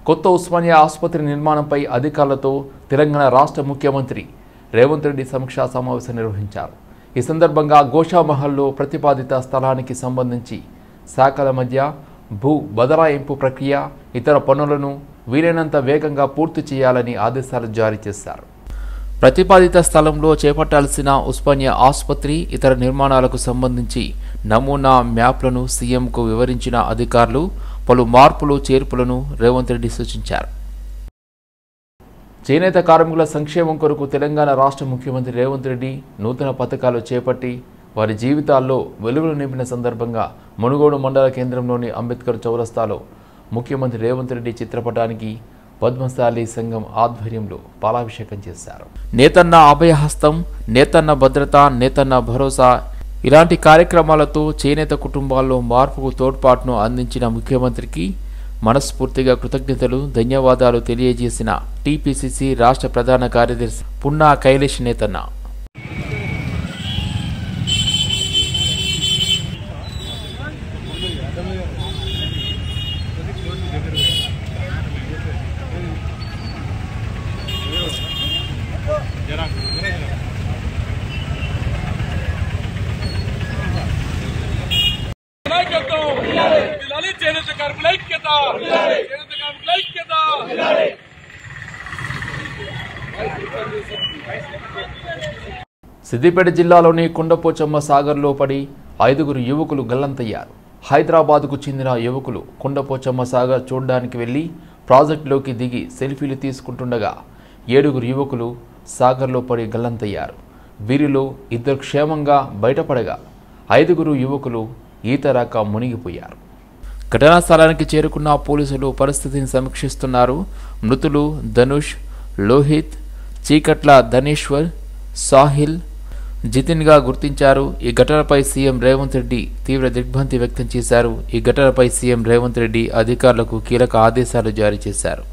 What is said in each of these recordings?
కొత్త ఉస్మానియా ఆసుపత్రి నిర్మాణంపై అధికారులతో తెలంగాణ రాష్ట్ర ముఖ్యమంత్రి రేవంత్ రెడ్డి సమీక్షా సమావేశం నిర్వహించారు. ఈ సందర్భంగా గోషామహల్లో ప్రతిపాదిత స్థలానికి సంబంధించి శాఖల మధ్య భూ బదలాయింపు ప్రక్రియ, ఇతర పనులను వీలైనంత వేగంగా పూర్తి చేయాలని ఆదేశాలు జారీ చేశారు. ప్రతిపాదిత స్థలంలో చేపట్టాల్సిన ఉస్మానియా ఆసుపత్రి ఇతర నిర్మాణాలకు సంబంధించి నమూనా మ్యాప్లను సీఎంకు వివరించిన అధికారులు పలు మార్పులు చేర్పులను రేవంత్ రెడ్డి సూచించారు. చేనేత కార్మికుల సంక్షేమం కొరకు తెలంగాణ రాష్ట్ర ముఖ్యమంత్రి రేవంత్ రెడ్డి నూతన పథకాలు చేపట్టి వారి జీవితాల్లో వెలుగులు నింపిన సందర్భంగా మునుగోడు మండల కేంద్రంలోని అంబేద్కర్ చౌరస్తాలో ముఖ్యమంత్రి రేవంత్ రెడ్డి చిత్రపటానికి పద్మశాలి సంఘం ఆధ్వర్యంలో పాలాభిషేకం చేశారు. నేతన్న అభయహస్తం, నేతన్న భద్రత, నేతన్న భరోసా ఇలాంటి కార్యక్రమాలతో చేనేత కుటుంబాల్లో మార్పుకు తోడ్పాటును అందించిన ముఖ్యమంత్రికి మనస్ఫూర్తిగా కృతజ్ఞతలు, ధన్యవాదాలు తెలియజేసిన టీపీసీసీ రాష్ట్ర ప్రధాన కార్యదర్శి పున్నా కైలేష్ నేతన్న. సిద్దిపేట జిల్లాలోని కొండపోచమ్మ సాగర్లో పడి 5 యువకులు గల్లంతయ్యారు. హైదరాబాద్కు చెందిన యువకులు కొండపోచమ్మ సాగర్ చూడడానికి వెళ్లి ప్రాజెక్టులోకి దిగి సెల్ఫీలు తీసుకుంటుండగా 7 యువకులు సాగర్లో పడి గల్లంతయ్యారు. వీరిలో 2 క్షేమంగా బయటపడగా 5 యువకులు ఈత రాక మునిగిపోయారు. ఘటనా స్థలానికి చేరుకున్న పోలీసులు పరిస్థితిని సమీక్షిస్తున్నారు. మృతులు ధనుష్, లోహిత్, చీకట్ల ధనేశ్వర్, సాహిల్, జితిన్గా గుర్తించారు. ఈ ఘటనపై సీఎం రేవంత్ రెడ్డి తీవ్ర దిగ్భ్రాంతి వ్యక్తం చేశారు. ఈ ఘటనపై సీఎం రేవంత్ రెడ్డి అధికారులకు కీలక ఆదేశాలు జారీ చేశారు.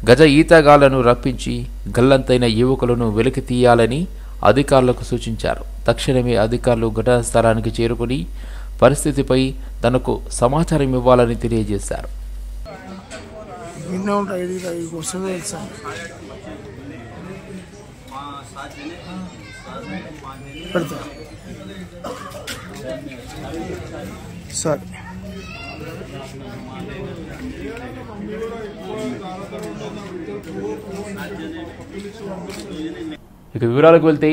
గజ ఈతగాళ్లను రప్పించి గల్లంతైన యువకులను వెలికి తీయాలని అధికారులకు సూచించారు. తక్షణమే అధికారులు ఘటనా స్థలానికి చేరుకుని పరిస్థితిపై తనకు సమాచారం ఇవ్వాలని తెలియజేశారు. ఇక వివరాలకు వెళ్తే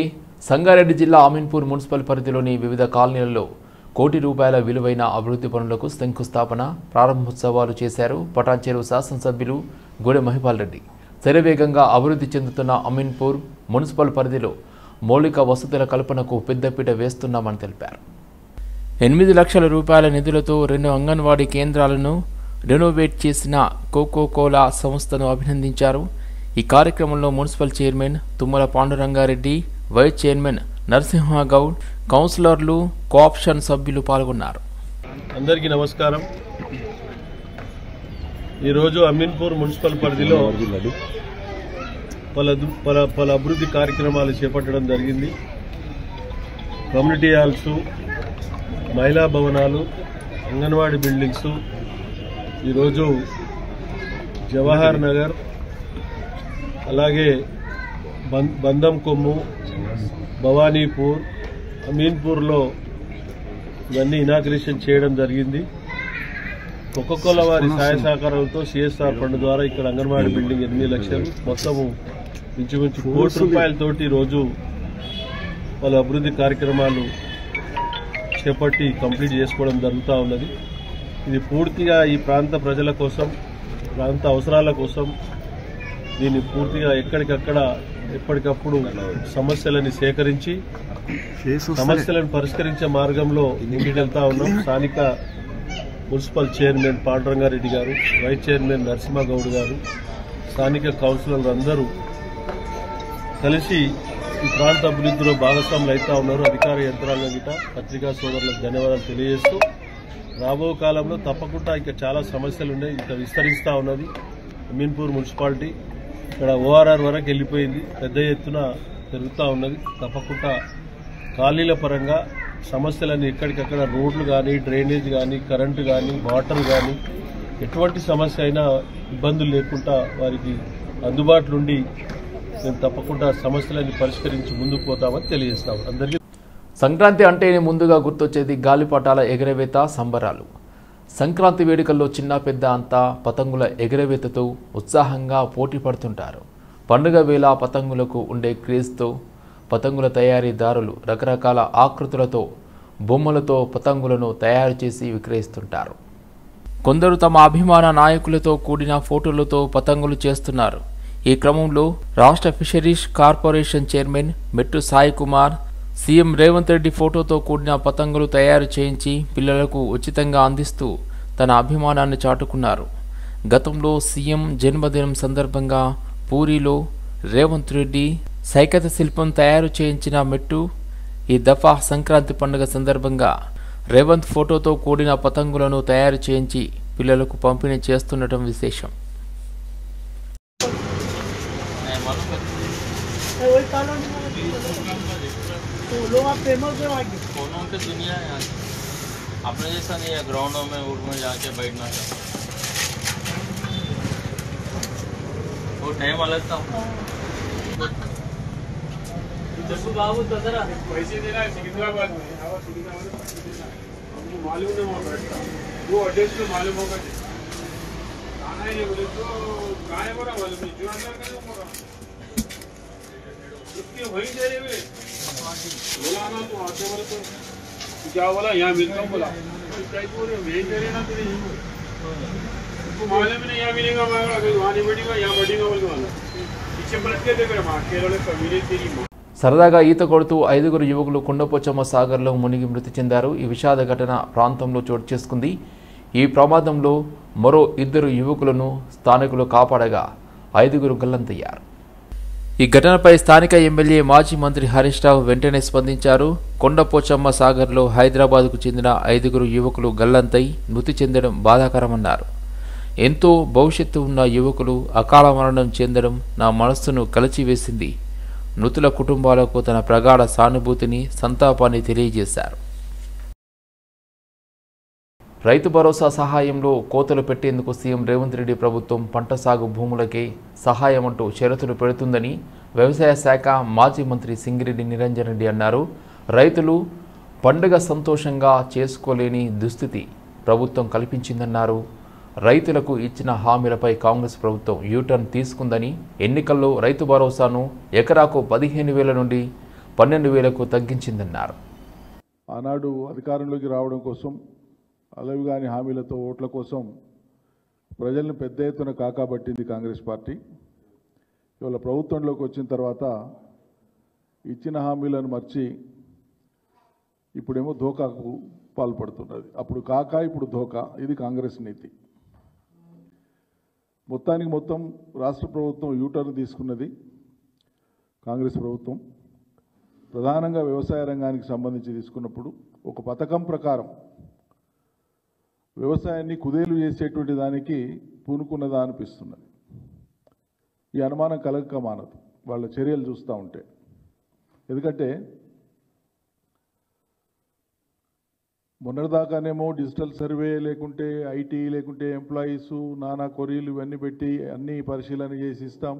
సంగారెడ్డి జిల్లా అమీన్పూర్ మున్సిపల్ పరిధిలోని వివిధ కాలనీలలో కోటి రూపాయల విలువైన అభివృద్ధి పనులకు శంకుస్థాపన, ప్రారంభోత్సవాలు చేశారు. పటాన్చెరు శాసనసభ్యులు గూడె మహిపాల్ రెడ్డి శరవేగంగా అభివృద్ధి చెందుతున్న అమీన్పూర్ మున్సిపల్ పరిధిలో మౌలిక వసతుల కల్పనకు పెద్దపీట వేస్తున్నామని తెలిపారు. 8 లక్షల రూపాయల నిధులతో 2 అంగన్వాడీ కేంద్రాలను రెనోవేట్ చేసిన కోకోకోలా సంస్థను అభినందించారు. ఈ కార్యక్రమంలో municipal chairman Tummala Pandurangareddy, vice chairman Narasimhagoud, కౌన్సిలర్లు, కోఆప్షన్ సభ్యులు పాల్గొన్నారు. అందరికీ నమస్కారం. ఈరోజు అమీన్పూర్ మున్సిపల్ పరిధిలో పలు అభివృద్ధి కార్యక్రమాలు చేపట్టడం జరిగింది. కమ్యూనిటీ హాల్స్, మహిళా భవనాలు, అంగన్వాడీ బిల్డింగ్స్, ఈరోజు జవహర్ నగర్, అలాగే బందం కొమ్ము, భవానీపూర్, అమీన్పూర్లో ఇవన్నీ ఇనాగ్రేషన్ చేయడం జరిగింది. కోకోకోలా వారి సహాయ సహకారాలతో సిఎస్ఆర్ ఫండ్ ద్వారా ఇక్కడ అంగన్వాడీ బిల్డింగ్ 8 లక్షలు, మొత్తము ఇంచుమించు ₹1 కోట్లతోటి రోజు పలు అభివృద్ధి కార్యక్రమాలు చేపట్టి కంప్లీట్ చేసుకోవడం జరుగుతూ ఉన్నది. ఇది పూర్తిగా ఈ ప్రాంత ప్రజల కోసం, ప్రాంత అవసరాల కోసం దీన్ని పూర్తిగా ఎక్కడికక్కడ ఎప్పటికప్పుడు సమస్యలని సేకరించి సమస్యలను పరిష్కరించే మార్గంలో ముందుకెళ్తా ఉన్నాం. స్థానిక మున్సిపల్ చైర్మన్ పాండురంగారెడ్డి గారు, వైస్ చైర్మన్ నరసింహగౌడ్ గారు, స్థానిక కౌన్సిలర్లు అందరూ కలిసి ఈ ప్రాంత అభివృద్ధిలో భాగస్వాములు అవుతా ఉన్నారు. అధికార యంత్రాంగం గిట పత్రికా సోదరులకు ధన్యవాదాలు తెలియజేస్తూ, రాబో కాలంలో తప్పకుండా ఇంకా చాలా సమస్యలు ఉన్నాయి. ఇంకా విస్తరిస్తూ ఉన్నది అమీన్పూర్ మున్సిపాలిటీ. ఇక్కడ ఓఆర్ఆర్ వరకు వెళ్ళిపోయింది, పెద్ద ఎత్తున పెరుగుతూ ఉన్నది. తప్పకుండా ఖాళీల పరంగా సమస్యలన్నీ ఎక్కడికక్కడ రోడ్లు కానీ, డ్రైనేజ్ కానీ, కరెంటు కానీ, వాటర్ కానీ ఎటువంటి సమస్య అయినా ఇబ్బందులు లేకుండా వారికి అందుబాటులో ఉండి మేము తప్పకుండా సమస్యలన్నీ పరిష్కరించి ముందుకు పోతామని తెలియజేస్తాము అందరికీ. సంక్రాంతి అంటేనే ముందుగా గుర్తొచ్చేది గాలిపటాల ఎగరవేత సంబరాలు. సంక్రాంతి వేడుకల్లో చిన్న పెద్ద అంతా పతంగుల ఎగరవేతతో ఉత్సాహంగా పోటీ పడుతుంటారు. పండుగ వేళ పతంగులకు ఉండే క్రేజ్తో పతంగుల తయారీదారులు రకరకాల ఆకృతులతో బొమ్మలతో పతంగులను తయారు చేసి విక్రయిస్తుంటారు. కొందరు తమ అభిమాన నాయకులతో కూడిన ఫోటోలతో పతంగులు చేస్తున్నారు. ఈ క్రమంలో రాష్ట్ర ఫిషరీస్ కార్పొరేషన్ చైర్మన్ మెట్టు సాయి కుమార్ సీఎం రేవంత్ రెడ్డి ఫోటోతో కూడిన పతంగులు తయారు చేయించి పిల్లలకు ఉచితంగా అందిస్తూ తన అభిమానాన్ని చాటుకున్నారు. గతంలో సీఎం జన్మదినం సందర్భంగా పూరిలో రేవంత్ రెడ్డి సైకత శిల్పం తయారు చేయించిన మెట్టు ఈ దఫా సంక్రాంతి పండుగ సందర్భంగా రేవంత్ ఫోటోతో కూడిన పతంగులను తయారు చేయించి పిల్లలకు పంపిణీ చేస్తుండటం విశేషం. अपने जैसा नहीं है ग्राउंडों में उठ में जाके बैठना था वो टाइम अलग था. बाबू तो जरा पैसे देना है सिकंदराबाद में मालूम नहीं होगा वो एड्रेस में मालूम होगा आना ही नहीं बोले तो कहाँ है बोला मालूम नहीं जो अंदर का होगा उसके वहीं दे रहे हुए बोला ना तो आते बोले तो क्या बोला यहाँ मिलता हूँ बोला वहीं दे रहे ना तो नहीं मालूम नहीं यहाँ मिलेगा वहाँ नहीं बैठेगा यहाँ बैठेगा बोल वाला पीछे पलट के देख रहे माँ केरल का मिले तेरी माँ. సరదాగా ఈత కొడుతూ 5 యువకులు కొండపోచమ్మ సాగర్లో మునిగి మృతి చెందారు. ఈ విషాద ఘటన ప్రాంతంలో చోటు చేసుకుంది. ఈ ప్రమాదంలో మరో 2 యువకులను స్థానికులు కాపాడగా 5 గల్లంతయ్యారు. ఈ ఘటనపై స్థానిక ఎమ్మెల్యే మాజీ మంత్రి హరీష్ రావు వెంటనే స్పందించారు. కొండపోచమ్మ సాగర్లో హైదరాబాద్కు చెందిన 5 యువకులు గల్లంతై మృతి చెందడం బాధాకరమన్నారు. ఎంతో భవిష్యత్తు ఉన్న యువకులు అకాల మరణం చెందడం నా మనస్సును కలిచివేసింది. మృతుల కుటుంబాలకు తన ప్రగాఢ సానుభూతిని సంతాపాన్ని తెలియజేశారు. రైతు భరోసా సహాయంలో కోతలు పెట్టేందుకు సీఎం రేవంత్ రెడ్డి ప్రభుత్వం పంట సాగు భూములకే సహాయం అంటూ షరతులు పెడుతుందని వ్యవసాయ శాఖ మాజీ మంత్రి సింగిరెడ్డి నిరంజన్ రెడ్డి అన్నారు. రైతులు పండుగ సంతోషంగా చేసుకోలేని దుస్థితి ప్రభుత్వం కల్పించిందన్నారు. రైతులకు ఇచ్చిన హామీలపై కాంగ్రెస్ ప్రభుత్వం యూటర్న్ తీసుకుందని, ఎన్నికల్లో రైతు భరోసాను ఎకరాకు 15,000 నుండి 12,000కు తగ్గించిందన్నారు. ఆనాడు అధికారంలోకి రావడం కోసం అలవిగాని హామీలతో ఓట్ల కోసం ప్రజలను పెద్ద ఎత్తున కాకాబట్టింది కాంగ్రెస్ పార్టీ. ఇవాళ ప్రభుత్వంలోకి వచ్చిన తర్వాత ఇచ్చిన హామీలను మర్చి ఇప్పుడేమో ధోకాకు పాల్పడుతున్నది. అప్పుడు కాకా ఇప్పుడు ధోకా. ఇది కాంగ్రెస్ నీతి. మొత్తానికి మొత్తం రాష్ట్ర ప్రభుత్వం యూటర్న్ తీసుకున్నది. కాంగ్రెస్ ప్రభుత్వం ప్రధానంగా వ్యవసాయ రంగానికి సంబంధించి తీసుకున్నప్పుడు ఒక పథకం ప్రకారం వ్యవసాయాన్ని కుదేలు చేసేటువంటి దానికి పూనుకున్నదా అనిపిస్తున్నది. ఈ అనుమానం కలగక మానదు వాళ్ళ చర్యలు చూస్తూ ఉంటే. ఎందుకంటే మొన్నటిదాకానేమో డిజిటల్ సర్వే లేకుంటే ఐటీ లేకుంటే ఎంప్లాయీస్ నానా కొరీలు ఇవన్నీ పెట్టి అన్నీ పరిశీలన చేసి ఇస్తాం,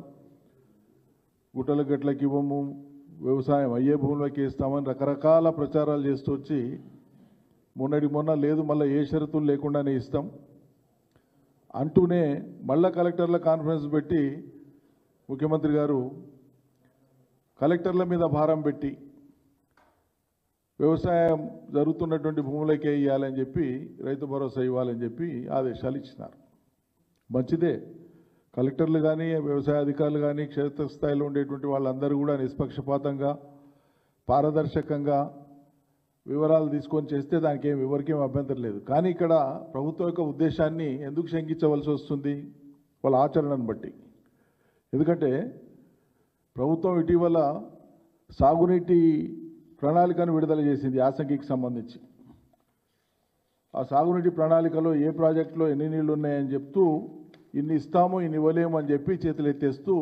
గుట్టల గట్లకి ఇవ్వము, వ్యవసాయం అయ్యే భూములకి ఇస్తామని రకరకాల ప్రచారాలు చేస్తూ వచ్చి మొన్న లేదు మళ్ళీ ఏ షరతులు లేకుండానే ఇస్తాం అంటూనే మళ్ళా కలెక్టర్ల కాన్ఫరెన్స్ పెట్టి ముఖ్యమంత్రి గారు కలెక్టర్ల మీద భారం పెట్టి వ్యవసాయం జరుగుతున్నటువంటి భూములకే ఇవ్వాలని చెప్పి రైతు భరోసా ఇవ్వాలని చెప్పి ఆదేశాలు ఇచ్చినారు. మంచిదే. కలెక్టర్లు కానీ వ్యవసాయ అధికారులు కానీ క్షేత్రస్థాయిలో ఉండేటువంటి వాళ్ళందరూ కూడా నిష్పక్షపాతంగా పారదర్శకంగా వివరాలు తీసుకొని చేస్తే దానికి ఎవరికేం అభ్యంతరం లేదు. కానీ ఇక్కడ ప్రభుత్వం యొక్క ఉద్దేశాన్ని ఎందుకు శంకించవలసి వస్తుంది? వాళ్ళ ఆచరణను బట్టి. ఎందుకంటే ప్రభుత్వం ఇటీవల సాగునీటి ప్రణాళికను విడుదల చేసింది యాసంగికి సంబంధించి. ఆ సాగునీటి ప్రణాళికలో ఏ ప్రాజెక్టులో ఎన్ని నీళ్లు ఉన్నాయని చెప్తూ ఇన్ని ఇస్తాము ఇన్ని ఇవ్వలేము అని చెప్పి చేతులు ఎత్తేస్తూ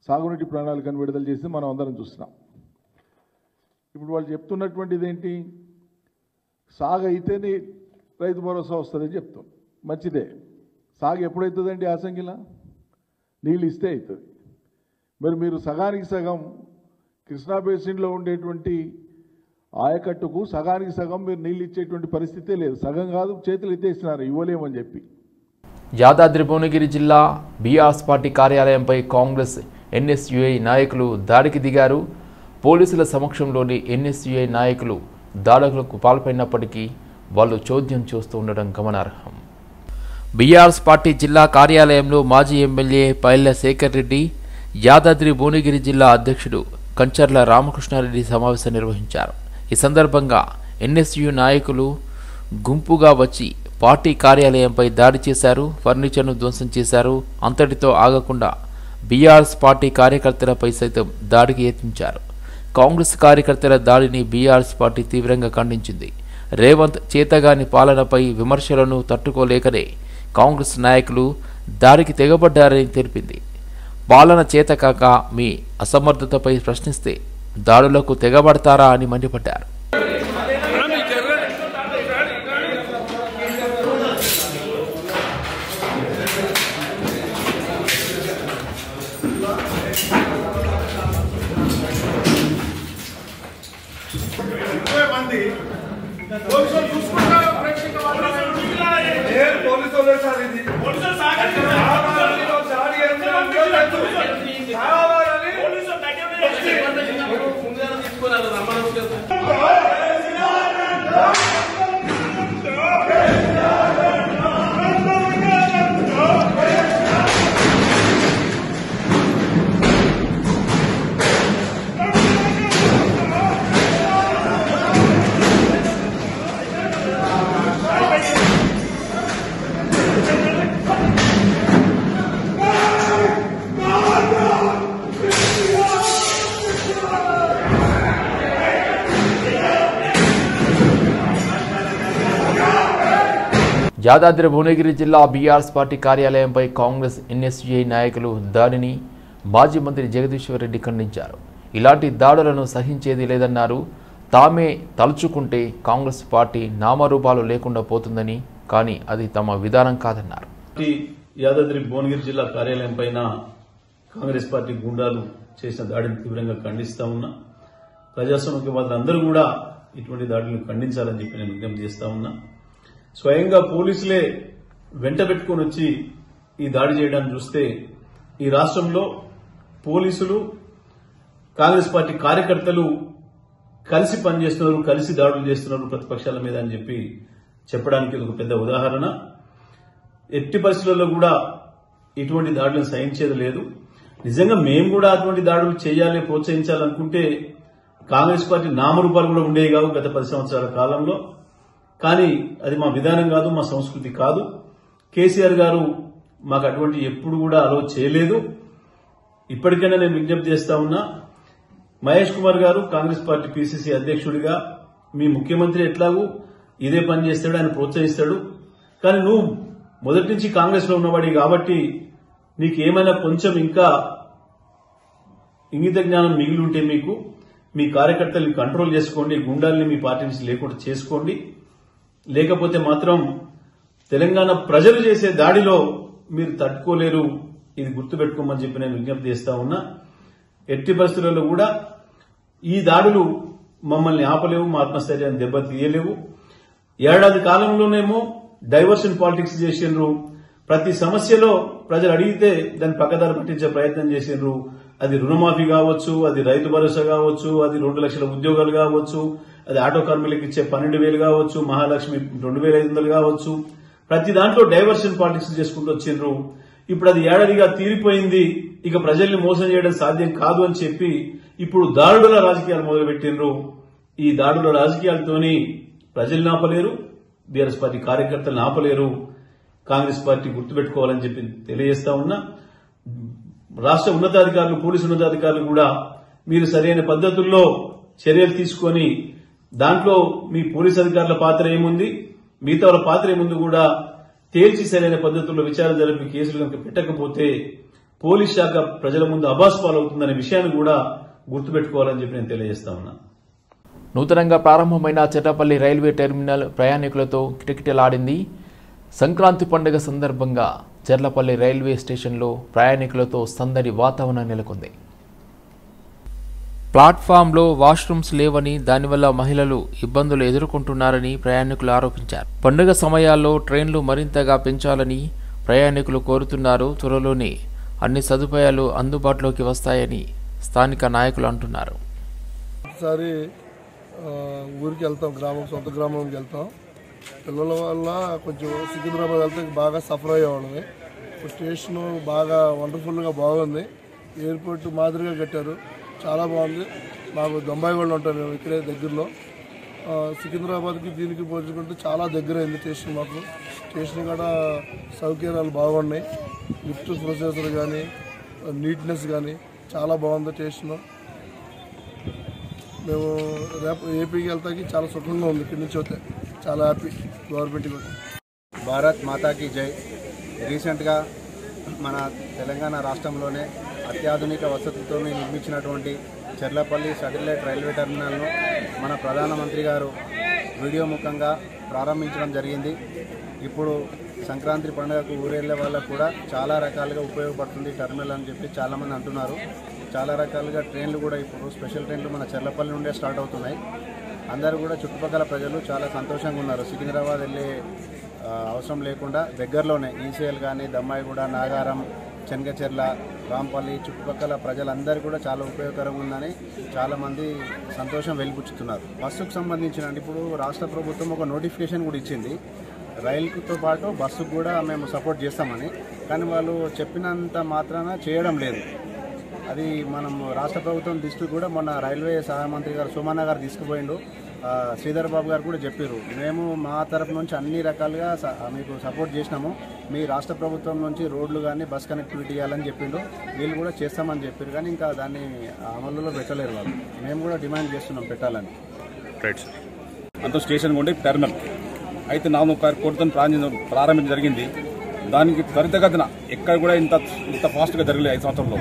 సాగునీటి ప్రణాళికను విడుదల చేసి మనం అందరం చూస్తున్నాం. ఇప్పుడు వాళ్ళు చెప్తున్నటువంటిది ఏంటి? సాగు అయితేనే రైతు భరోసా వస్తుందని చెప్తాం. మంచిదే. సాగు ఎప్పుడవుతుందండి యాసంగిలా? నీళ్ళు ఇస్తే అవుతుంది. మరి మీరు సగానికి సగం కృష్ణా బేసిన్లో ఉండేటువంటి ఆయకట్టుకు సగానికి సగం మీరు నీళ్ళు ఇచ్చేటువంటి పరిస్థితే లేదు. సగం కాదు, చేతులు ఎత్తేసినారు, ఇవ్వలేమని చెప్పి. యాదాద్రి భువనగిరి జిల్లా బీఆర్ఎస్ పార్టీ కార్యాలయంపై కాంగ్రెస్ ఎన్ఎస్యుఐ నాయకులు దాడికి దిగారు. పోలీసుల సమక్షంలోని ఎన్ఎస్యుఐ నాయకులు దాడులకు పాల్పడినప్పటికీ వాళ్ళు చోద్యం చూస్తూ ఉండడం గమనార్హం. బీఆర్ఎస్ పార్టీ జిల్లా కార్యాలయంలో మాజీ ఎమ్మెల్యే పైళ్ల శేఖర్ రెడ్డి, యాదాద్రి భువనగిరి జిల్లా అధ్యక్షుడు కంచర్ల రామకృష్ణారెడ్డి సమావేశం నిర్వహించారు. ఈ సందర్భంగా ఎన్ఎస్యు నాయకులు గుంపుగా వచ్చి పార్టీ కార్యాలయంపై దాడి చేశారు, ఫర్నిచర్ను ధ్వంసం చేశారు. అంతటితో ఆగకుండా బీఆర్ఎస్ పార్టీ కార్యకర్తలపై సైతం దాడికి యత్నించారు. కాంగ్రెస్ కార్యకర్తల దాడిని బీఆర్ఎస్ పార్టీ తీవ్రంగా ఖండించింది. రేవంత్ చేతగాని పాలనపై విమర్శలను తట్టుకోలేకనే కాంగ్రెస్ నాయకులు దాడికి తెగబడ్డారని తెలిపింది. పాలన చేతకాక మీ అసమర్థతపై ప్రశ్నిస్తే దాడులకు తెగబడతారా అని మండిపడ్డారు. యాదాద్రి భువనగిరి జిల్లా బీఆర్ఎస్ పార్టీ కార్యాలయంపై కాంగ్రెస్ ఎన్ఎస్యుఐ నాయకులు దాడిని మాజీ మంత్రి జగదీశ్వర్ రెడ్డి ఖండించారు. ఇలాంటి దాడులను సహించేది లేదన్నారు. తామే తలుచుకుంటే కాంగ్రెస్ పార్టీ నామరూపాలు లేకుండా పోతుందని, కానీ అది తమ విధానం కాదన్నారు. యాదాద్రి భువనగిరి జిల్లా కార్యాలయం పైన కాంగ్రెస్ పార్టీ గుండాలు చేసిన దాడిని తీవ్రంగా ఖండిస్తా ఉన్నా. ప్రజాస్వామ్యవాదులందరూ కూడా ఇటువంటి దాడులను ఖండించాలని చెప్పి నేను విజ్ఞప్తి చేస్తా ఉన్నా. స్వయంగా పోలీసులే వెంట పెట్టుకుని వచ్చి ఈ దాడి చేయడాన్ని చూస్తే ఈ రాష్ట్రంలో పోలీసులు కాంగ్రెస్ పార్టీ కార్యకర్తలు కలిసి పనిచేస్తున్నారు, కలిసి దాడులు చేస్తున్నారు ప్రతిపక్షాల మీద అని చెప్పి చెప్పడానికి ఇది ఒక పెద్ద ఉదాహరణ. ఎట్టి పరిస్థితుల్లో కూడా ఇటువంటి దాడులను సహించేది లేదు. నిజంగా మేము కూడా అటువంటి దాడులు చేయాలి, ప్రోత్సహించాలనుకుంటే కాంగ్రెస్ పార్టీ నామరూపాలు కూడా ఉండేవి కావు గత 10 సంవత్సరాల కాలంలో. కానీ అది మా విధానం కాదు, మా సంస్కృతి కాదు. కేసీఆర్ గారు మాకు అటువంటి ఎప్పుడు కూడా అలో చేయలేదు. ఇప్పటికైనా నేను విజ్ఞప్తి చేస్తా ఉన్నా, మహేష్ కుమార్ గారు కాంగ్రెస్ పార్టీ పీసీసీ అధ్యక్షుడిగా మీ ముఖ్యమంత్రి ఎట్లాగూ ఇదే పని చేస్తాడు, ఆయన ప్రోత్సహిస్తాడు. కానీ నువ్వు మొదటి నుంచి కాంగ్రెస్ లో ఉన్నవాడి కాబట్టి నీకేమైనా కొంచెం ఇంకా ఇంగిత జ్ఞానం మిగిలి ఉంటే మీకు మీ కార్యకర్తల్ని కంట్రోల్ చేసుకోండి, గుండాల్ని మీ పార్టీ నుంచి లేకుండా చేసుకోండి. లేకపోతే మాత్రం తెలంగాణ ప్రజలు చేసే దాడిలో మీరు తట్టుకోలేరు, ఇది గుర్తుపెట్టుకోమని చెప్పి నేను విజ్ఞప్తి చేస్తా ఉన్నా. ఎట్టి పరిస్థితుల్లో కూడా ఈ దాడులు మమ్మల్ని ఆపలేవు, మా ఆత్మస్థైర్యాన్ని దెబ్బతీయలేవు. ఏడాది కాలంలోనేమో డైవర్షన్ పాలిటిక్స్ చేసిండ్రు. ప్రతి సమస్యలో ప్రజలు అడిగితే దాన్ని పక్కదారి పట్టించే ప్రయత్నం చేసిండ్రు. అది రుణమాఫీ కావచ్చు, అది రైతు భరోసా కావచ్చు, అది 2 లక్షల ఉద్యోగాలు కావచ్చు, అది ఆటో కార్మికులకు ఇచ్చే 12,000 కావచ్చు, మహాలక్ష్మి 2,500 కావచ్చు. ప్రతి దాంట్లో డైవర్షన్ పాలిటిక్స్ చేసుకుంటూ వచ్చిండ్రు. ఇప్పుడు అది ఏడాదిగా తీరిపోయింది, ఇక ప్రజల్ని మోసం చేయడం సాధ్యం కాదు అని చెప్పి ఇప్పుడు దాడుల రాజకీయాలు మొదలుపెట్టిండ్రు. ఈ దాడుల రాజకీయాలతోని ప్రజల్ని ఆపలేరు, బీఆర్ఎస్ పార్టీ కార్యకర్తలను ఆపలేరు. కాంగ్రెస్ పార్టీ గుర్తుపెట్టుకోవాలని చెప్పి తెలియజేస్తా ఉన్నా. రాష్ట్ర ఉన్నతాధికారులు, పోలీసు ఉన్నతాధికారులు కూడా మీరు సరైన పద్ధతుల్లో చర్యలు తీసుకొని దాంట్లో మీ పోలీసు అధికారుల పాత్ర ఏముంది, మిగతా వాళ్ళ పాత్ర ఏముంది కూడా తేల్చి సరైన పద్ధతుల్లో విచారణ జరిపి కేసులు కనుక పెట్టకపోతే పోలీస్ శాఖ ప్రజల ముందు అబాస్పాలవుతుందనే విషయాన్ని కూడా గుర్తుపెట్టుకోవాలని చెప్పి నేను తెలియజేస్తా ఉన్నా. నూతనంగా ప్రారంభమైన చెట్టపల్లి రైల్వే టెర్మినల్ ప్రయాణికులతో కిటకిటలాడింది. సంక్రాంతి పండుగ సందర్భంగా చెర్లపల్లి రైల్వే స్టేషన్లో ప్రయాణికులతో సందడి వాతావరణం నెలకొంది. ప్లాట్ఫామ్లో వాష్రూమ్స్ లేవని, దానివల్ల మహిళలు ఇబ్బందులు ఎదుర్కొంటున్నారని ప్రయాణికులు ఆరోపించారు. పండుగ సమయాల్లో ట్రైన్లు మరింతగా పెంచాలని ప్రయాణికులు కోరుతున్నారు. త్వరలోనే అన్ని సదుపాయాలు అందుబాటులోకి వస్తాయని స్థానిక నాయకులు అంటున్నారు. ఒకసారి ఊరికి వెళ్తాం, సొంత గ్రామంకి వెళ్తాం. పిల్లల వల్ల కొంచెం సికింద్రాబాద్ వెళ్తే బాగా సఫర్ అయ్యేవాళ్ళమే. స్టేషన్ బాగా వండర్ఫుల్గా బాగుంది. ఎయిర్పోర్ట్ మాదిరిగా కట్టారు, చాలా బాగుంది. మాకు దొంబాయిగూడలో ఉంటాను మేము, ఇక్కడే దగ్గరలో. సికింద్రాబాద్కి దీనికి పోల్చుకుంటే చాలా దగ్గరైంది స్టేషన్. మాకు స్టేషన్ కూడా సౌకర్యాలు బాగున్నాయి. లిఫ్ట్ ప్రొసెసర్ కానీ నీట్నెస్ కానీ చాలా బాగుంది స్టేషన్. మేము రేపు ఏపీకి వెళ్తాకి చాలా సుఖంగా ఉంది. ఇక్కడి నుంచి వస్తే చాలా హ్యాపీ. గవర్నమెంట్కి భారత్ మాతాకి జై. రీసెంట్గా మన తెలంగాణ రాష్ట్రంలోనే అత్యాధునిక వసతులతో నిర్మించినటువంటి చెర్లపల్లి శాటిలైట్ రైల్వే టెర్మినల్ను మన ప్రధానమంత్రి గారు వీడియో ముఖంగా ప్రారంభించడం జరిగింది. ఇప్పుడు సంక్రాంతి పండుగకు ఊరెళ్ళే వాళ్ళకు కూడా చాలా రకాలుగా ఉపయోగపడుతుంది టెర్మినల్ అని చెప్పి చాలామంది అంటున్నారు. చాలా రకాలుగా ట్రైన్లు కూడా ఇప్పుడు స్పెషల్ ట్రైన్లు మన చెర్లపల్లి నుండే స్టార్ట్ అవుతున్నాయి. అందరూ కూడా చుట్టుపక్కల ప్రజలు చాలా సంతోషంగా ఉన్నారు. సికింద్రాబాద్ వెళ్ళే అవసరం లేకుండా దగ్గరలోనే ఈసీఎల్ కానీ, దమ్మాయిగూడ, నాగారం, చెనగచెర్ల, రాంపల్లి చుట్టుపక్కల ప్రజలందరూ కూడా చాలా ఉపయోగకరంగా ఉందని చాలామంది సంతోషం వెలిపుచ్చుతున్నారు. బస్సుకు సంబంధించిన ఇప్పుడు రాష్ట్ర ప్రభుత్వం ఒక నోటిఫికేషన్ కూడా ఇచ్చింది, రైలుతో పాటు బస్సుకు కూడా మేము సపోర్ట్ చేస్తామని. కానీ వాళ్ళు చెప్పినంత మాత్రాన చేయడం లేదు. అది మనం రాష్ట్ర ప్రభుత్వం దృష్టికి కూడా మొన్న రైల్వే సహాయ మంత్రి గారు సోమన్న గారు తీసుకుపోయిండు. శ్రీధర్ బాబు గారు కూడా చెప్పారు, మేము మా తరఫు నుంచి అన్ని రకాలుగా మీకు సపోర్ట్ చేసినాము, మీ రాష్ట్ర ప్రభుత్వం నుంచి రోడ్లు కానీ బస్ కనెక్టివిటీ ఇవ్వాలని చెప్పిండు. వీళ్ళు కూడా చేస్తామని చెప్పారు, కానీ ఇంకా దాన్ని అమలులో పెట్టలేరు వాళ్ళు. మేము కూడా డిమాండ్ చేస్తున్నాం పెట్టాలని. Right sir. అంత స్టేషన్ ఉండే టెర్మినల్ అయితే 4 కోట్లతో ప్రారంభించడం జరిగింది. దానికి త్వరితగతిన ఎక్కడ కూడా ఇంత ఫాస్ట్గా జరగలేదు. 5 సంవత్సరంలో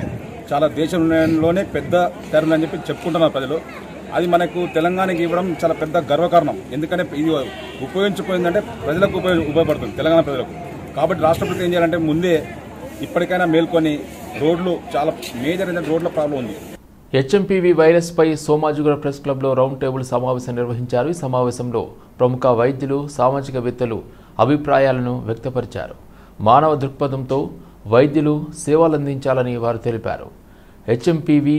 చాలా దేశంలోనే పెద్ద టెర్మినల్ అని చెప్పి చెప్పుకుంటున్నారు ప్రజలు. అది మనకు తెలంగాణకి ఇవ్వడం చాలా పెద్ద గర్వకారణం. ఎందుకంటే ఇది ఉపయోగించిపోయిందంటే ప్రజలకు ఉపయోగపడుతుంది, తెలంగాణ ప్రజలకు. కాబట్టి రాష్ట్ర ప్రభుత్వం ఏం చేయాలంటే ముందే ఇప్పటికైనా మేల్కొని రోడ్లు చాలా మేజర్ అయిన రోడ్ల ప్రాబ్లం ఉంది. హెచ్ఎంపీవీ వైరస్పై సోమాజిగూడ ప్రెస్ క్లబ్లో రౌండ్ టేబుల్ సమావేశం నిర్వహించారు. ఈ సమావేశంలో ప్రముఖ వైద్యులు, సామాజికవేత్తలు అభిప్రాయాలను వ్యక్తపరిచారు. మానవ దృక్పథంతో వైద్యులు సేవలందించాలని వారు తెలిపారు. హెచ్ఎంపీవీ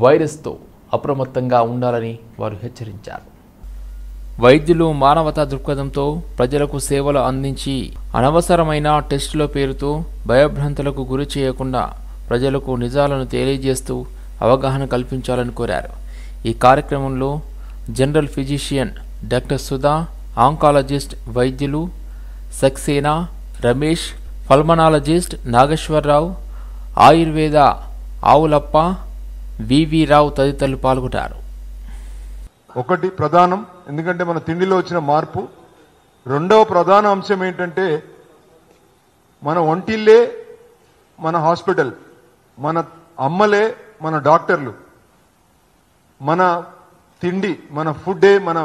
వైరస్తో అప్రమత్తంగా ఉండాలని వారు హెచ్చరించారు. వైద్యులు మానవతా దృక్పథంతో ప్రజలకు సేవలు అందించి అనవసరమైన టెస్టుల పేరుతో భయభ్రాంతులకు గురి చేయకుండా ప్రజలకు నిజాలను తెలియజేస్తూ అవగాహన కల్పించాలని కోరారు. ఈ కార్యక్రమంలో general physician doctor Sudha, oncologist వైద్యులు సక్సేనా, రమేష్, పల్మనాలజిస్ట్ నాగేశ్వరరావు, ఆయుర్వేద ఆవులప్ప, వివి రావు తదితరులు పాల్గొంటారు. ఒకటి ప్రధానం, ఎందుకంటే మన తిండిలో వచ్చిన మార్పు. రెండవ ప్రధాన అంశం ఏంటంటే మన ఒంటిల్లే మన హాస్పిటల్, మన అమ్మలే మన డాక్టర్లు, మన తిండి, మన ఫుడ్డే మన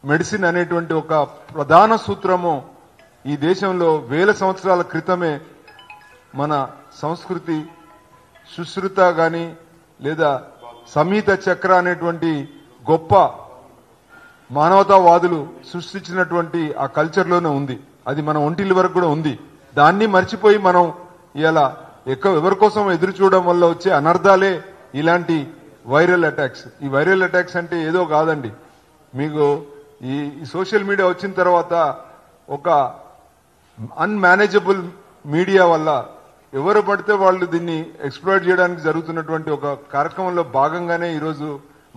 మెడిసిన్ అనేటువంటి ఒక ప్రధాన సూత్రము ఈ దేశంలో 1000 సంవత్సరాల క్రితమే మన సంస్కృతి సుశ్రుత కానీ లేదా సంహిత చక్ర అనేటువంటి గొప్ప మానవతావాదులు సృష్టించినటువంటి ఆ కల్చర్లోనే ఉంది. అది మన ఒంటిల్లి వరకు కూడా ఉంది. దాన్ని మర్చిపోయి మనం ఇలా ఎవరి కోసం ఎదురు చూడడం వల్ల వచ్చే అనర్థాలే ఇలాంటి వైరల్ అటాక్స్. ఈ వైరల్ అటాక్స్ అంటే ఏదో కాదండి. మీకు ఈ సోషల్ మీడియా వచ్చిన తర్వాత ఒక అన్మేనేజబుల్ మీడియా వల్ల ఎవరు పడితే వాళ్ళు దీన్ని ఎక్స్ప్లాయిట్ చేయడానికి జరుగుతున్నటువంటి ఒక కార్యక్రమంలో భాగంగానే ఈరోజు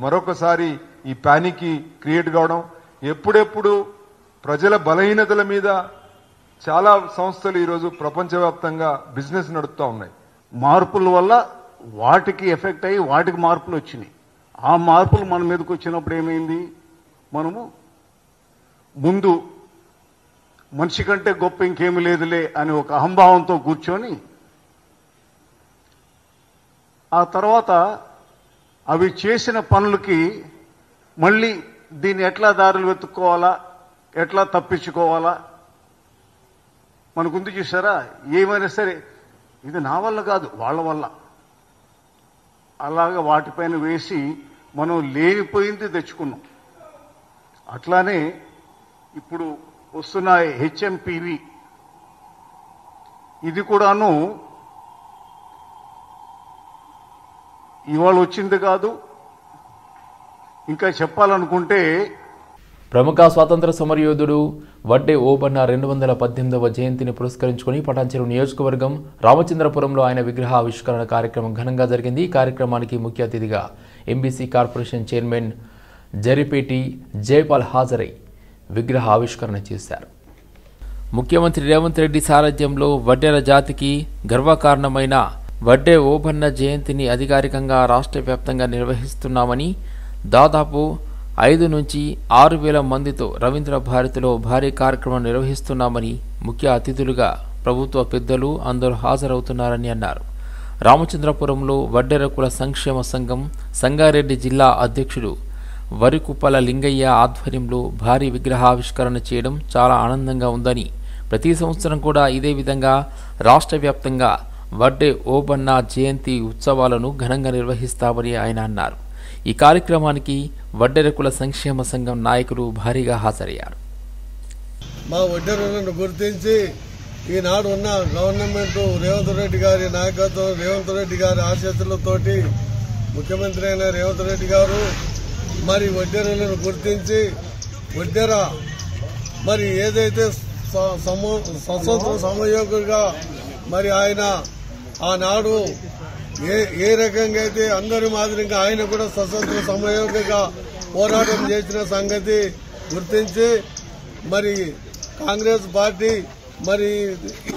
మరొకసారి ఈ పానిక్ క్రియేట్ కావడం. ఎప్పుడెప్పుడు ప్రజల బలహీనతల మీద చాలా సంస్థలు ఈరోజు ప్రపంచవ్యాప్తంగా బిజినెస్ నడుపుతూ ఉన్నాయి. మార్పుల వల్ల వాటికి ఎఫెక్ట్ అయ్యి వాటికి మార్పులు వచ్చినాయి. ఆ మార్పులు మన మీదకి వచ్చినప్పుడు ఏమైంది, మనము ముందు మనిషి కంటే గొప్ప ఇంకేమి లేదులే అని ఒక అహంభావంతో కూర్చొని ఆ తర్వాత అవి చేసిన పనులకి మళ్ళీ దీన్ని ఎట్లా దారులు వెతుక్కోవాలా, ఎట్లా తప్పించుకోవాలా, మనకుంది చూసారా, ఏమైనా సరే ఇది నా వల్ల కాదు వాళ్ళ వల్ల, అలాగా వాటిపైన వేసి మనం లేనిపోయింది తెచ్చుకున్నాం. అట్లానే ఇప్పుడు వస్తున్న హెచ్ఎంపీవి ఇది కూడాను ఇవాళ వచ్చింది కాదు, ఇంకా చెప్పాలనుకుంటే ప్రముఖ స్వాతంత్ర సమరయోధుడు వడ్డే ఓబన్న 218వ జయంతిని పురస్కరించుకుని పటాన్చెరు నియోజకవర్గం రామచంద్రపురంలో ఆయన విగ్రహావిష్కరణ కార్యక్రమం ఘనంగా జరిగింది. ఈ కార్యక్రమానికి ముఖ్య అతిథిగా MBC corporation chairman Jaripeti Jaipal హాజరై విగ్రహ ఆవిష్కరణ చేశారు. ముఖ్యమంత్రి రేవంత్ రెడ్డి సారథ్యంలో వడ్డేర జాతికి గర్వకారణమైన వడ్డే ఓబన్న జయంతిని అధికారికంగా రాష్ట్ర వ్యాప్తంగా నిర్వహిస్తున్నామని, దాదాపు 5 నుంచి 6,000 మందితో రవీంద్ర భారతిలో భారీ కార్యక్రమం నిర్వహిస్తున్నామని, ముఖ్య అతిథులుగా ప్రభుత్వ పెద్దలు అందరూ హాజరవుతున్నారని అన్నారు. రామచంద్రపురంలో వడ్డేర కుల సంక్షేమ సంఘం సంగారెడ్డి జిల్లా అధ్యక్షుడు వరికుప్పల లింగయ్య ఆధ్వర్యంలో భారీ విగ్రహావిష్కరణ చేయడం చాలా ఆనందంగా ఉందని, ప్రతి సంవత్సరం కూడా ఇదే విధంగా రాష్ట్ర వ్యాప్తంగా వడ్డే ఓబన్న జయంతి ఉత్సవాలను ఘనంగా నిర్వహిస్తామని ఆయన అన్నారు. ఈ కార్యక్రమానికి వడ్డేర కుల సంక్షేమ సంఘం నాయకులు భారీగా హాజరయ్యారు. మా వడ్డేరులను గుర్తించి ఈనాడు ఉన్న గవర్నమెంట్ రేవంత్ రెడ్డి గారి నాయకత్వం, రేవంత్ రెడ్డి గారి ఆశీస్సులతోటి ముఖ్యమంత్రి అయిన రేవంత్ రెడ్డి గారు మరి వడ్డేరులను గుర్తించి వడ్డేర మరి ఏదైతే స్వతంత్ర సమయోగులుగా మరి ఆయన ఆనాడు ఏ రకంగా అయితే అందరి మాదిరిగా ఆయన కూడా స్వతంత్ర సమయోగిగా పోరాటం చేసిన సంగతి గుర్తించి మరి కాంగ్రెస్ పార్టీ మరి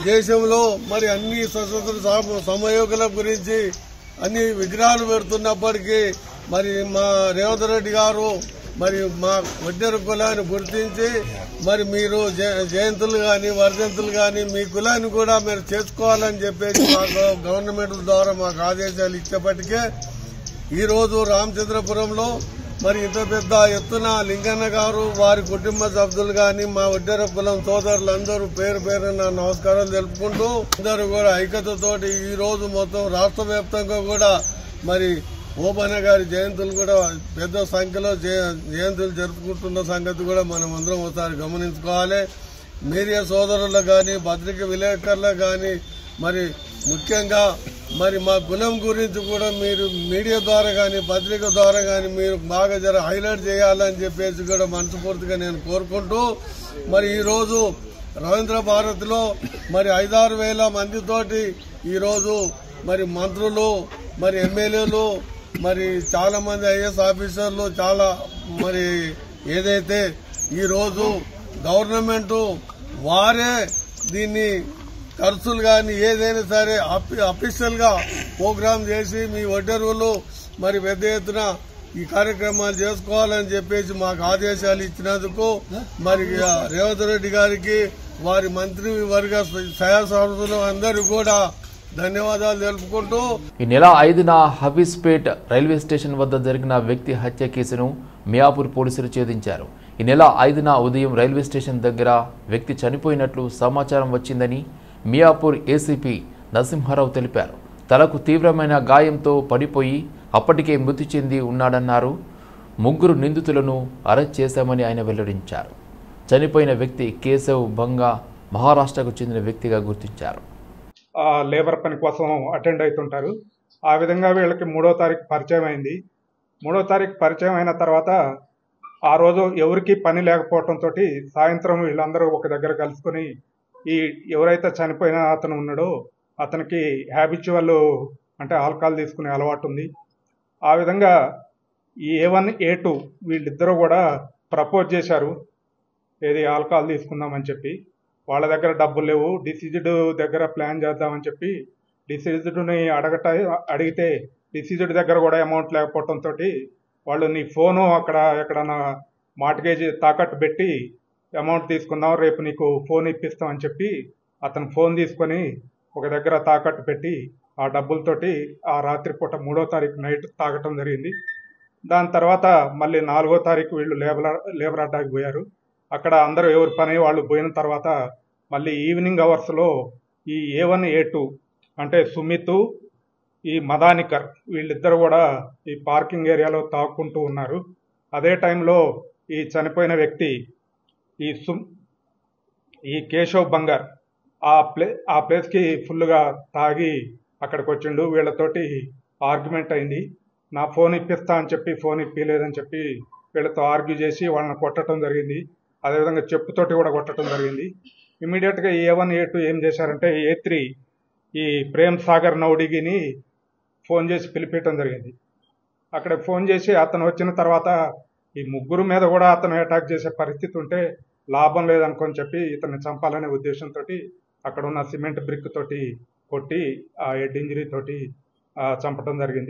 దేశంలో మరి అన్ని స్వతంత్ర సమయోగుల గురించి అన్ని విగ్రహాలు పెడుతున్నప్పటికీ మరి మా రేవంత్ రెడ్డి గారు మరి మా వడ్డేర కులాన్ని గుర్తించి మరి మీరు జయంతులు కానీ వర్ధంతులు కానీ మీ కులాన్ని కూడా మీరు చేసుకోవాలని చెప్పేసి మాకు గవర్నమెంట్ ద్వారా మాకు ఆదేశాలు ఇచ్చేప్పటికే ఈరోజు రామచంద్రపురంలో మరి ఇంత పెద్ద ఎత్తున లింగన్న గారు వారి కుటుంబ సభ్యులు కానీ మా వడ్డేర కులం సోదరులందరూ పేరు పేరున నమస్కారాలు తెలుపుకుంటూ అందరూ కూడా ఐక్యతతోటి ఈ రోజు మొత్తం రాష్ట్ర వ్యాప్తంగా కూడా మరి ఓబన్న గారి జయంతులు కూడా పెద్ద సంఖ్యలో జయంతులు జరుపుకుంటున్న సంగతి కూడా మనం అందరం ఒకసారి గమనించుకోవాలి. మీడియా సోదరులకు కానీ పత్రిక విలేకరులకు కానీ మరి ముఖ్యంగా మరి మా కులం గురించి కూడా మీరు మీడియా ద్వారా కానీ పత్రిక ద్వారా కానీ మీరు బాగా హైలైట్ చేయాలని చెప్పేసి కూడా మనస్ఫూర్తిగా నేను కోరుకుంటూ మరి ఈరోజు రవీంద్ర భారతిలో మరి 5-6 వేల మందితోటి ఈరోజు మరి మంత్రులు మరి ఎమ్మెల్యేలు మరి చాలా మంది ఐఏఎస్ ఆఫీసర్లు చాలా మరి ఏదైతే ఈరోజు గవర్నమెంట్ వారే దీన్ని ఖర్చులు కానీ ఏదైనా సరే అఫీషియల్ గా ప్రోగ్రాం చేసి మీ వడ్డేరులు మరి పెద్ద ఎత్తున ఈ కార్యక్రమాలు చేసుకోవాలని చెప్పేసి మాకు ఆదేశాలు ఇచ్చినందుకు మరి రేవంత్ రెడ్డి గారికి వారి మంత్రి వర్గ సహాయకులు అందరూ కూడా ధన్యవాదాలు తెలుపుకుంటూ ఈ నెల 5న హఫీజ్పేట్ రైల్వే స్టేషన్ వద్ద జరిగిన వ్యక్తి హత్య కేసును మియాపూర్ పోలీసులు ఛేదించారు. ఈ నెల 5న ఉదయం రైల్వే స్టేషన్ దగ్గర వ్యక్తి చనిపోయినట్లు సమాచారం వచ్చిందని మియాపూర్ ఏసీపీ నరసింహారావు తెలిపారు. తలకు తీవ్రమైన గాయంతో పడిపోయి అప్పటికే మృతి చెంది ఉన్నాడన్నారు. 3 నిందితులను అరెస్ట్ చేశామని ఆయన వెల్లడించారు. చనిపోయిన వ్యక్తి కేశవ్ బంగా మహారాష్ట్రకు చెందిన వ్యక్తిగా గుర్తించారు. లేబర్ పని కోసం అటెండ్ అవుతుంటారు. ఆ విధంగా వీళ్ళకి 3వ తారీఖు పరిచయం అయింది. 3వ తారీఖు పరిచయం అయిన తర్వాత ఆ రోజు ఎవరికి పని లేకపోవడంతో సాయంత్రం వీళ్ళందరూ ఒక దగ్గర కలుసుకొని ఈ ఎవరైతే చనిపోయిన అతను ఉన్నాడో అతనికి హ్యాబిచువల్ అంటే ఆల్కహాల్ తీసుకునే అలవాటు ఉంది. ఆ విధంగా ఈ A1 A2 వీళ్ళిద్దరూ కూడా ప్రపోజ్ చేశారు, ఏది ఆల్కహాల్ తీసుకుందామని చెప్పి. వాళ్ళ దగ్గర డబ్బులు లేవు, డిసీజ్డ్ దగ్గర ప్లాన్ చేద్దామని చెప్పి డిసీజ్డ్ని అడిగితే డిసీజ్డ్ దగ్గర కూడా అమౌంట్ లేకపోవడంతో వాళ్ళు నీ ఫోను అక్కడ ఎక్కడన్నా మార్ట్గేజ్ తాకట్టు పెట్టి అమౌంట్ తీసుకుందాం, రేపు నీకు ఫోన్ ఇప్పిస్తామని చెప్పి అతను ఫోన్ తీసుకొని ఒక దగ్గర తాకట్టు పెట్టి ఆ డబ్బులతోటి ఆ రాత్రిపూట 3వ తారీఖు నైట్ తాగటం జరిగింది. దాని తర్వాత మళ్ళీ 4వ తారీఖు వీళ్ళు లేబర్ అడ్డాకి పోయారు. అక్కడ అందరూ ఎవరి పని వాళ్ళు పోయిన తర్వాత మళ్ళీ ఈవినింగ్ అవర్స్లో ఈ A1 A2 అంటే సుమిత్ ఈ మదానికర్ వీళ్ళిద్దరు కూడా ఈ పార్కింగ్ ఏరియాలో తాక్కుంటూ ఉన్నారు. అదే టైంలో ఈ చనిపోయిన వ్యక్తి ఈ కేశవ్ బంగార్ ఆ ప్లేస్కి ఫుల్గా తాగి అక్కడికి వచ్చిండు. వీళ్ళతోటి ఆర్గ్యుమెంట్ అయింది. నా ఫోన్ ఇప్పిస్తా అని చెప్పి ఫోన్ ఇప్పిలేదని చెప్పి వీళ్ళతో ఆర్గ్యూ చేసి వాళ్ళని కొట్టడం జరిగింది. అదేవిధంగా చెప్పుతోటి కూడా కొట్టడం జరిగింది. ఇమీడియట్గా A1 A2 ఏం చేశారంటే A3 ఈ ప్రేమ్ సాగర్ నౌడిగిని ఫోన్ చేసి పిలిపించడం జరిగింది. అక్కడ ఫోన్ చేసి అతను వచ్చిన తర్వాత ఈ ముగ్గురు మీద కూడా అతను అటాక్ చేసే పరిస్థితి ఉంటే లాభం లేదనుకొని చెప్పి ఇతన్ని చంపాలనే ఉద్దేశంతో అక్కడ ఉన్న సిమెంట్ బ్రిక్ తోటి కొట్టి ఆ హెడ్ ఇంజరీ తోటి చంపడం జరిగింది.